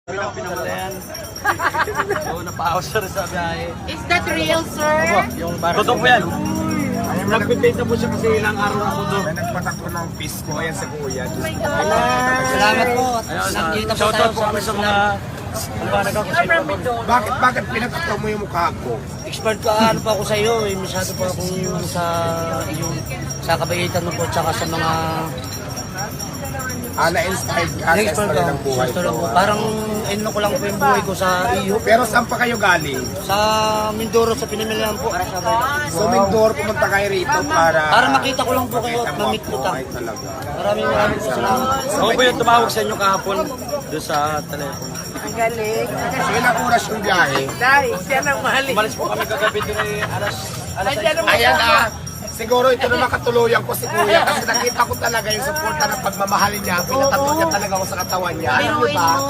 Pinamalayan. So, napahawas siya rin sa biyahe. Is that real, sir? Yung totoo po yan. Nag-benta po siya kasi ilang araw na po doon. May nagpatakbo ng pisko, ayan sa kuya. Oh my God. Salamat po. Ayun, Nakita po shoutout tayo po sa kami sa mga Bakit pinagtakbo mo yung mukha ko? expert ko. Ano po ako sa iyo, masyado po akong sa kabaitan mo po tsaka sa mga Na-inspired ka sa expert ko. story ng buhay Sa ko. parang ano ko lang po yung buhay ko sa iyo. Pero saan pa kayo galing? Sa Mindoro, sa Pinamalayan po. So, Mindoro, pumunta kayo rito Para makita ko lang po kayo at mamit ko ta. Ay, talaga. Maraming po salamat. Ako po yung tumawag sa inyo kahapon doon sa telepono. Ang galing. So, ilang oras yung biyahe? Dahil siya nang mahali. Umalis po kami kagabi doon ay alas Nandiyan ang Ayan siguro ito na makatuluyan ko si kuya kasi nakita ko talaga yung suporta ng pagmamahalin niya. Pinatato niya talaga ako sa katawan niya. Alam niyo Biruin ba? mo.